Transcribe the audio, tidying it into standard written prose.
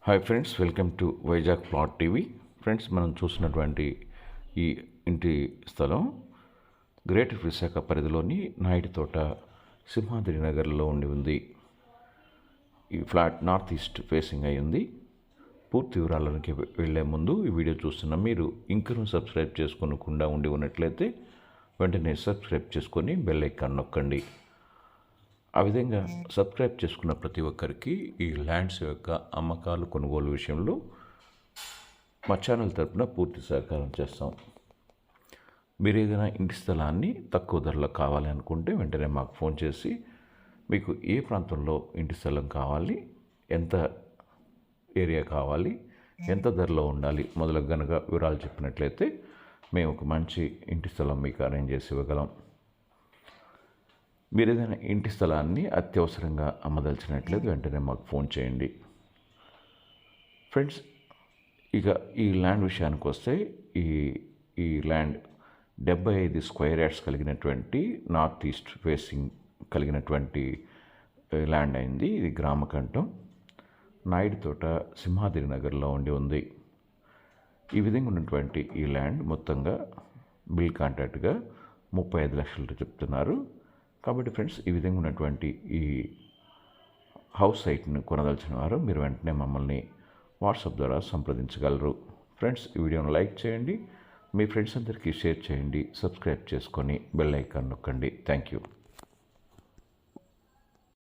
Hi friends, welcome to Vizag plot TV. Friends, మనం చూసినటువంటి ఈ ఇంటి స్థలం గ్రేటర్ విశాఖ పరిధిలోని నాయుడు తోట సింహాద్రి నగర్లో ఉండి ఉంది. ఈ ఫ్లాట్ నార్త్ ఈస్ట్ ఫేసింగ్ అయి ఉంది. పూర్తి వివరాలకి వెళ్లే ముందు ఈ వీడియో చూస్తున్న మీరు ఇంకనూ సబ్స్క్రైబ్ చేసుకోకుండా ఉండి ఉన్నట్లయితే వెంటనే సబ్స్క్రైబ్ చేసుకొని బెల్ ఐకాన్ నొక్కండి. ఆ విధంగా సబ్స్క్రైబ్ చేసుకున్న ప్రతి ఒక్కరికి ఈ ల్యాండ్స్ యొక్క అమ్మకాలు కొనుగోలు విషయంలో మా ఛానల్ తరపున పూర్తి సహకారం చేస్తాం. మీరు ఏదైనా ఇంటి స్థలాన్ని తక్కువ ధరలో కావాలి అనుకుంటే వెంటనే మాకు ఫోన్ చేసి మీకు ఏ ప్రాంతంలో ఇంటి స్థలం కావాలి, ఎంత ఏరియా కావాలి, ఎంత ధరలో ఉండాలి మొదలగు గనక వివరాలు చెప్పినట్లయితే మేము ఒక మంచి ఇంటి స్థలం మీకు అరేంజ్ చేసి ఇవ్వగలం. మీరు ఏదైనా ఇంటి స్థలాన్ని అత్యవసరంగా అమ్మదలిచినట్లయితే వెంటనే మాకు ఫోన్ చేయండి. ఫ్రెండ్స్, ఇక ఈ ల్యాండ్ విషయానికి వస్తే ఈ ల్యాండ్ 75 స్క్వేర్ యార్డ్స్ కలిగినటువంటి నార్త్ ఈస్ట్ ఫేసింగ్ కలిగినటువంటి ల్యాండ్ అయింది. ఇది గ్రామకంఠం నాయుడు తోట సింహాద్రి నగర్లో ఉండి ఉంది. ఈ విధంగా ఉన్నటువంటి ఈ ల్యాండ్ మొత్తంగా బిల్ కాంట్రాక్ట్గా 35 లక్షలు చెప్తున్నారు. కాబట్టి ఫ్రెండ్స్, ఈ విధంగా ఉన్నటువంటి ఈ హౌస్ సైట్ను కొనదలిచిన వారు మీరు వెంటనే మమ్మల్ని వాట్సాప్ ద్వారా సంప్రదించగలరు. ఫ్రెండ్స్, ఈ వీడియోను లైక్ చేయండి, మీ ఫ్రెండ్స్ అందరికీ షేర్ చేయండి, సబ్స్క్రైబ్ చేసుకొని బెల్ ఐకాన్ నొక్కండి. Thank you.